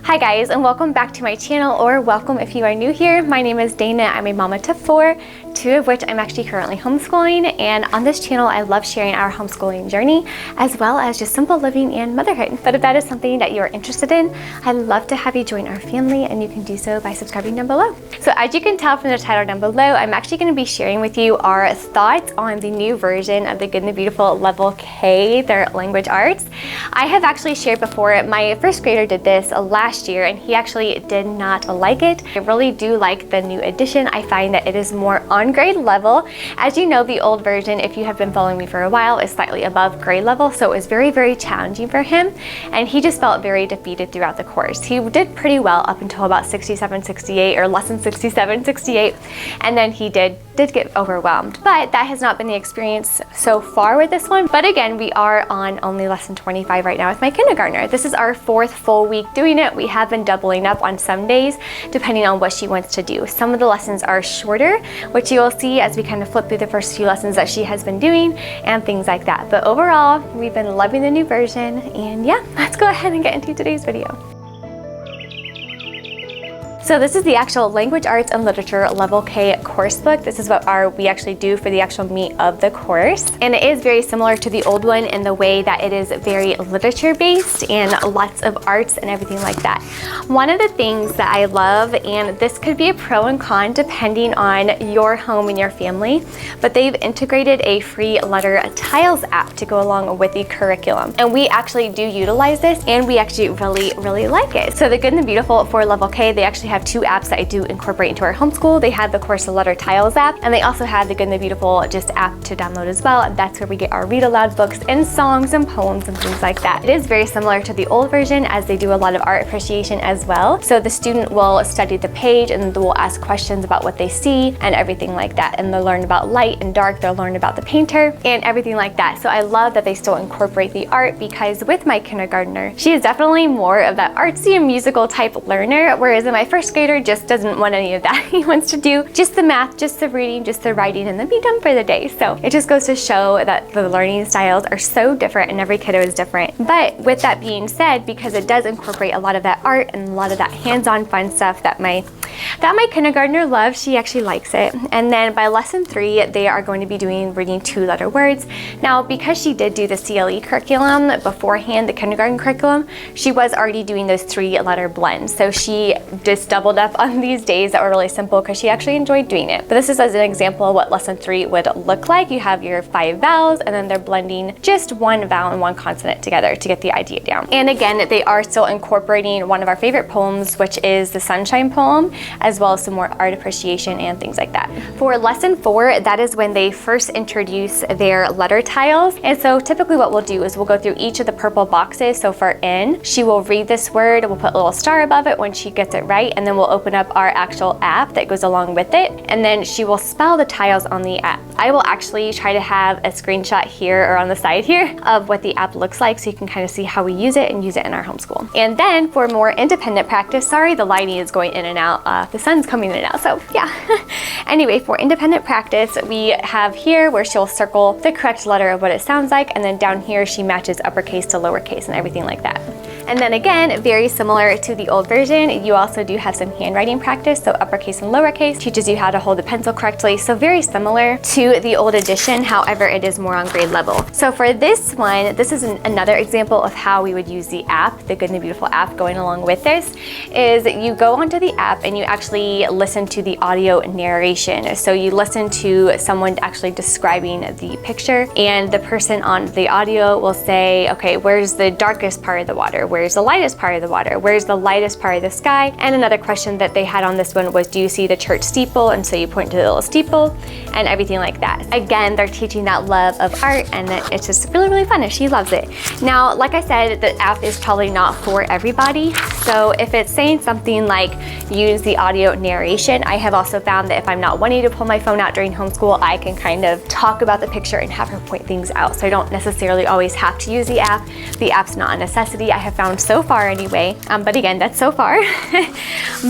Hi guys, and welcome back to my channel, or welcome if you are new here. My name is Dana. I'm a mama to 4, 2 of which I'm actually currently homeschooling, and on this channel I love sharing our homeschooling journey as well as just simple living and motherhood. But if that is something that you're interested in, I'd love to have you join our family, and you can do so by subscribing down below. So as you can tell from the title down below, I'm actually going to be sharing with you our thoughts on the new version of the Good and the Beautiful Level K, their language arts. I have actually shared before, my first grader did this last year and he actually did not like it. I really do like the new edition. I find that it is more on grade level. As you know, the old version, if you have been following me for a while, is slightly above grade level, so it was very, very challenging for him, and he just felt very defeated throughout the course. He did pretty well up until about 67, 68, or lesson 67, 68, and then he did get overwhelmed. But that has not been the experience so far with this one. But again, we are on only lesson 25 right now with my kindergartner. This is our 4th full week doing it. We have been doubling up on some days depending on what she wants to do. Some of the lessons are shorter, which you will see as we kind of flip through the first few lessons that she has been doing and things like that. But overall, we've been loving the new version, and yeah, let's go ahead and get into today's video. So this is the actual Language Arts and Literature Level K course book. This is what we actually do for the actual meat of the course. And it is very similar to the old one in the way that it is very literature based and lots of arts and everything like that. One of the things that I love, and this could be a pro and con depending on your home and your family, but they've integrated a free letter tiles app to go along with the curriculum. And we actually do utilize this, and we actually really like it. So the Good and the Beautiful for Level K, they actually have 2 apps that I do incorporate into our homeschool. They have the Course of Letter Tiles app, and they also have the Good and the Beautiful just app to download as well, and that's where we get our read aloud books and songs and poems and things like that. It is very similar to the old version, as they do a lot of art appreciation as well. So the student will study the page and they will ask questions about what they see and everything like that, and they'll learn about light and dark, they'll learn about the painter and everything like that. So I love that they still incorporate the art, because with my kindergartner, she is definitely more of that artsy and musical type learner, whereas in my first grader just doesn't want any of that. He wants to do just the math, just the reading, just the writing, and then be done for the day. So it just goes to show that the learning styles are so different and every kiddo is different. But with that being said, because it does incorporate a lot of that art and a lot of that hands-on fun stuff that my kindergartner loves, she actually likes it. And then by lesson 3, they are going to be reading 2-letter words. Now, because she did do the CLE curriculum beforehand, the kindergarten curriculum, she was already doing those 3-letter blends. So she just doubled up on these days that were really simple because she actually enjoyed doing it. But this is as an example of what lesson 3 would look like. You have your 5 vowels, and then they're blending just 1 vowel and 1 consonant together to get the idea down. And again, they are still incorporating one of our favorite poems, which is the Sunshine poem, as well as some more art appreciation and things like that. For lesson 4, that is when they first introduce their letter tiles. And so typically what we'll do is we'll go through each of the purple boxes. So for N, she will read this word, we'll put a little star above it when she gets it right, and then we'll open up our actual app that goes along with it, and then she will spell the tiles on the app. I will actually try to have a screenshot here or on the side here of what the app looks like, so you can kind of see how we use it and use it in our homeschool. And then for more independent practice, sorry, the lighting is going in and out, the sun's coming in and out, so yeah. Anyway, for independent practice, we have here where she'll circle the correct letter of what it sounds like, and then down here she matches uppercase to lowercase and everything like that. And then again, very similar to the old version, you also do have some handwriting practice, so uppercase and lowercase, teaches you how to hold the pencil correctly, so very similar to the old edition, however it is more on grade level. So for this one, this is another example of how we would use the app, the Good and the Beautiful app going along with this, is you go onto the app and you actually listen to the audio narration. So you listen to someone actually describing the picture, and the person on the audio will say, okay, where's the darkest part of the water? Where's the lightest part of the water? Where's the lightest part of the sky? And another question that they had on this one was, do you see the church steeple? And so you point to the little steeple and everything like that. Again, they're teaching that love of art, and it's just really fun, and she loves it. Now, like I said, the app is probably not for everybody. So if it's saying something like use the audio narration, I have also found that if I'm not wanting to pull my phone out during homeschool, I can kind of talk about the picture and have her point things out. So I don't necessarily always have to use the app. The app's not a necessity. I have found found so far anyway. But again, that's so far.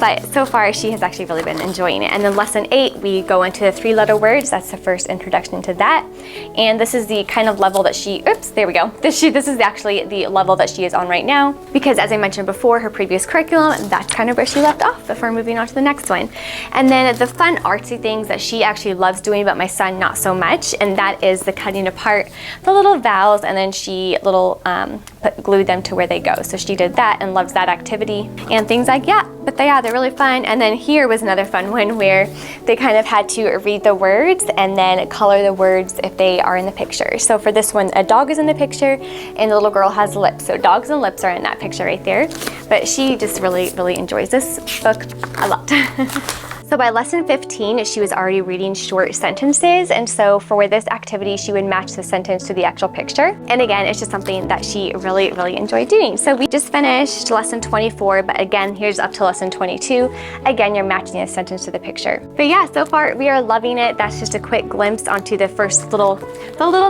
But so far she has actually really been enjoying it. And then lesson 8, we go into the 3-letter words. That's the first introduction to that. And this is the kind of level that she, oops, there we go. This is actually the level that she is on right now, because as I mentioned before, her previous curriculum, that's kind of where she left off before moving on to the next one. And then the fun artsy things that she actually loves doing, but my son not so much, and that is the cutting apart the little vowels, and then she glued them to where they go. So she did that and loves that activity and things like that. But they're really fun. And then here was another fun one where they kind of had to read the words and then color the words if they are in the picture. So for this one, a dog is in the picture and the little girl has lips. So dogs and lips are in that picture right there. But she just really, really enjoys this book a lot. So by lesson 15, she was already reading short sentences, and so for this activity, she would match the sentence to the actual picture. And again, it's just something that she really, really enjoyed doing. So we just finished lesson 24, but again, here's up to lesson 22. Again, you're matching a sentence to the picture. But yeah, so far we are loving it. That's just a quick glimpse onto the first little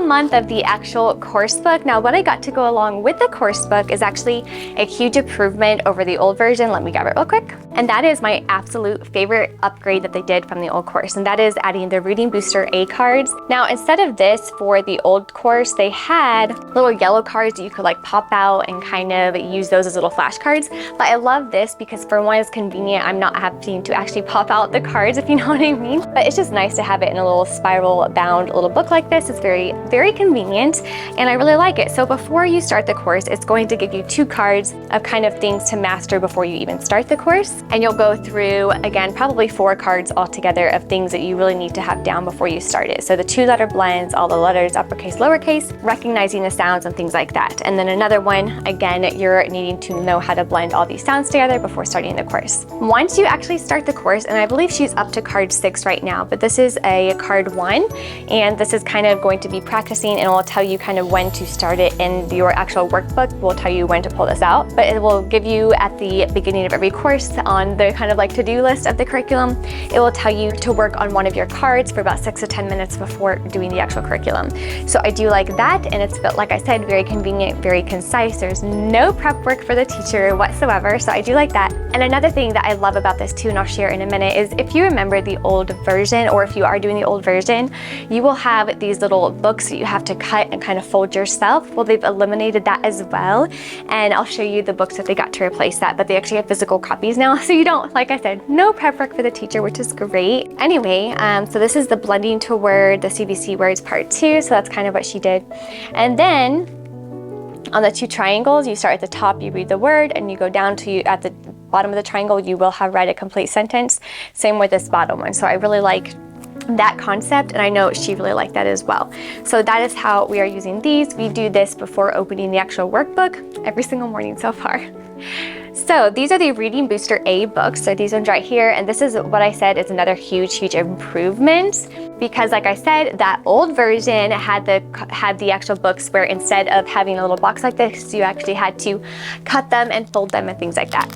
month of the actual course book. Now, what I got to go along with the course book is actually a huge improvement over the old version. Let me grab it real quick. And that is my absolute favorite upgrade that they did from the old course, and that is adding the Reading Booster A cards. Now, instead of this for the old course, they had little yellow cards that you could like pop out and kind of use those as little flashcards. But I love this because for one, it's convenient. I'm not having to actually pop out the cards, if you know what I mean. But it's just nice to have it in a little spiral bound little book like this. It's very, very convenient, and I really like it. So before you start the course, it's going to give you 2 cards of kind of things to master before you even start the course. And you'll go through, again, probably 4 cards altogether of things that you really need to have down before you start it. So the 2-letter blends, all the letters, uppercase, lowercase, recognizing the sounds and things like that. And then another one, again, you're needing to know how to blend all these sounds together before starting the course. Once you actually start the course, and I believe she's up to card 6 right now, but this is a card 1, and this is kind of going to be practicing, and it will tell you kind of when to start it in your actual workbook. We'll tell you when to pull this out, but it will give you at the beginning of every course on the kind of like to-do list of the curriculum, it will tell you to work on one of your cards for about 6 to 10 minutes before doing the actual curriculum. So I do like that, and it's, like I said, very convenient, very concise. There's no prep work for the teacher whatsoever, so I do like that. And another thing that I love about this too, and I'll share in a minute, is if you remember the old version, or if you are doing the old version, you will have these little books that you have to cut and kind of fold yourself. Well, they've eliminated that as well, and I'll show you the books that they got to replace that, but they actually have physical copies now, so you don't, like I said, no prep work for the teacher, which is great. Anyway, so this is the blending to word, the CVC words part 2, so that's kind of what she did. And then on the 2 triangles, you start at the top, you read the word, and you go down to at the bottom of the triangle, you will have write a complete sentence. Same with this bottom one. So I really like that concept, and I know she really liked that as well. So that is how we are using these. We do this before opening the actual workbook every single morning so far. So these are the Reading Booster A books. So these ones right here, and this is what I said is another huge improvement, because like I said, that old version had the actual books where instead of having a little box like this, you actually had to cut them and fold them and things like that.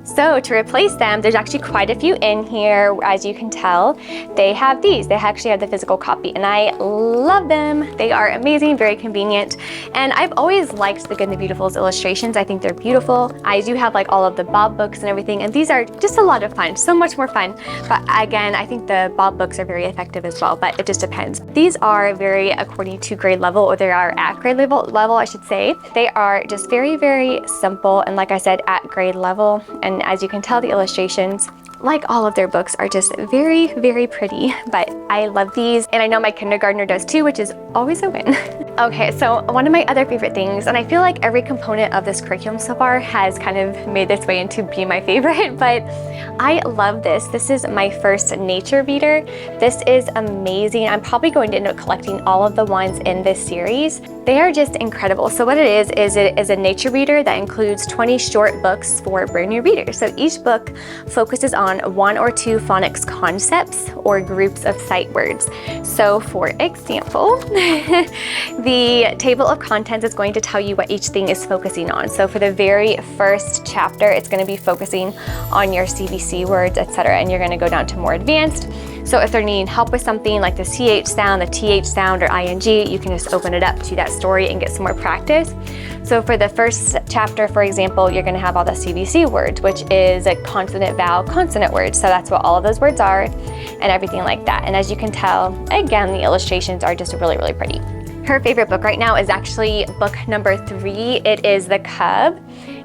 So to replace them, there's actually quite a few in here. As you can tell, they have these. They actually have the physical copy, and I love them. They are amazing, very convenient. And I've always liked the Good and the Beautiful's illustrations. I think they're beautiful. I do have like all of the Bob books and everything, and these are just a lot of fun, so much more fun. But again, I think the Bob books are very effective as well, but it just depends. These are very according to grade level, or they are at grade level, I should say. They are just very, very simple, and like I said, at grade level. And as you can tell, the illustrations, like all of their books, are just very, very pretty, but I love these, and I know my kindergartner does too, which is always a win. Okay, so one of my other favorite things, and I feel like every component of this curriculum so far has kind of made its way into being my favorite, but I love this. This is my first nature reader. This is amazing. I'm probably going to end up collecting all of the ones in this series. They are just incredible. So what it is a nature reader that includes 20 short books for brand new readers. So each book focuses on 1 or 2 phonics concepts or groups of sight words. So for example, The table of contents is going to tell you what each thing is focusing on. So for the very first chapter, it's going to be focusing on your CVC words, etc. And you're going to go down to more advanced. So if they're needing help with something like the CH sound, the TH sound, or ING, you can just open it up to that story and get some more practice. So for the first chapter, for example, you're going to have all the CVC words, which is a consonant, vowel, consonant words. So that's what all of those words are and everything like that. And as you can tell, again, the illustrations are just really, really pretty. Her favorite book right now is actually book number 3. It is The Cub,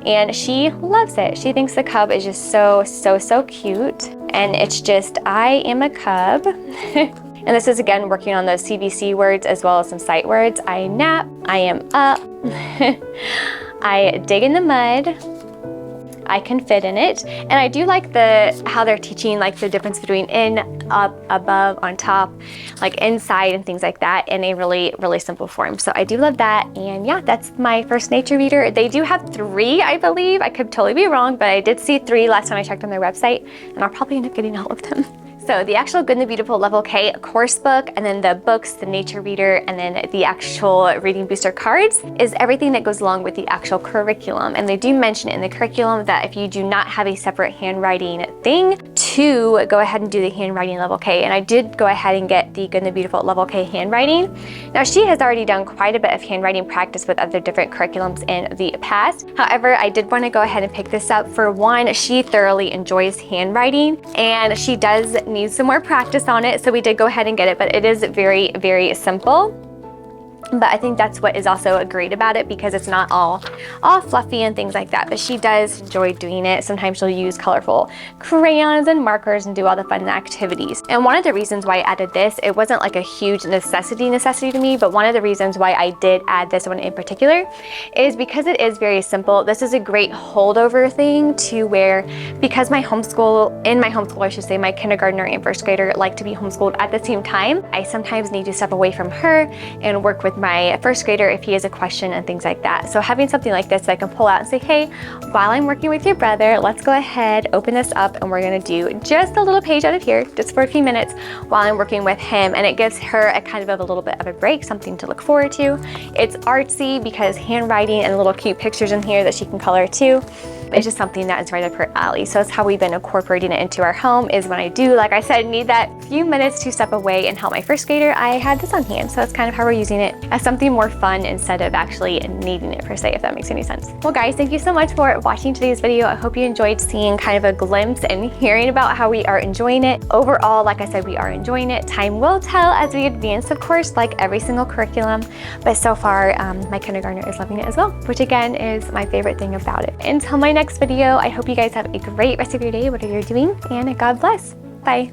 and she loves it. She thinks the cub is just so cute. And it's just, I am a cub. And this is again working on those CVC words as well as some sight words. I nap, I am up, I dig in the mud, I can fit in it. And I do like how they're teaching like the difference between in, up, above, on top, like inside and things like that in a really, really simple form. So I do love that. And yeah, that's my first nature reader. They do have 3, I believe. I could totally be wrong, but I did see 3 last time I checked on their website, and I'll probably end up getting all of them. So the actual Good and the Beautiful Level K course book, and then the books, the nature reader, and then the actual reading booster cards is everything that goes along with the actual curriculum. And they do mention in the curriculum that if you do not have a separate handwriting thing, to go ahead and do the handwriting level K. And I did go ahead and get the Good and the Beautiful Level K handwriting. Now she has already done quite a bit of handwriting practice with other different curriculums in the past. However, I did want to go ahead and pick this up. For one, she thoroughly enjoys handwriting, and she does need some more practice on it, so we did go ahead and get it, but it is very, very simple. But I think that's what is also great about it, because it's not all fluffy and things like that, but she does enjoy doing it. Sometimes she'll use colorful crayons and markers and do all the fun activities. And one of the reasons why I added this, it wasn't like a huge necessity to me, but one of the reasons why I did add this one in particular is because it is very simple. This is a great holdover thing to where, because in my homeschool, I should say, my kindergartner and first grader like to be homeschooled at the same time. I sometimes need to step away from her and work with my first grader if he has a question and things like that. So having something like this that I can pull out and say, hey, while I'm working with your brother, let's go ahead, open this up, and we're gonna do just a little page out of here, just for a few minutes while I'm working with him. And it gives her a kind of a little bit of a break, something to look forward to. It's artsy because handwriting and little cute pictures in here that she can color too. It's just something that is right up her alley. So that's how we've been incorporating it into our home, is when I do, like I said, need that few minutes to step away and help my first grader, I had this on hand. So that's kind of how we're using it, as something more fun instead of actually needing it per se, if that makes any sense. Well guys, thank you so much for watching today's video. I hope you enjoyed seeing kind of a glimpse and hearing about how we are enjoying it. Overall, like I said, we are enjoying it. Time will tell as we advance, of course, like every single curriculum. But so far, my kindergartner is loving it as well, which again is my favorite thing about it. Until my next video, I hope you guys have a great rest of your day, whatever you're doing, and God bless. Bye.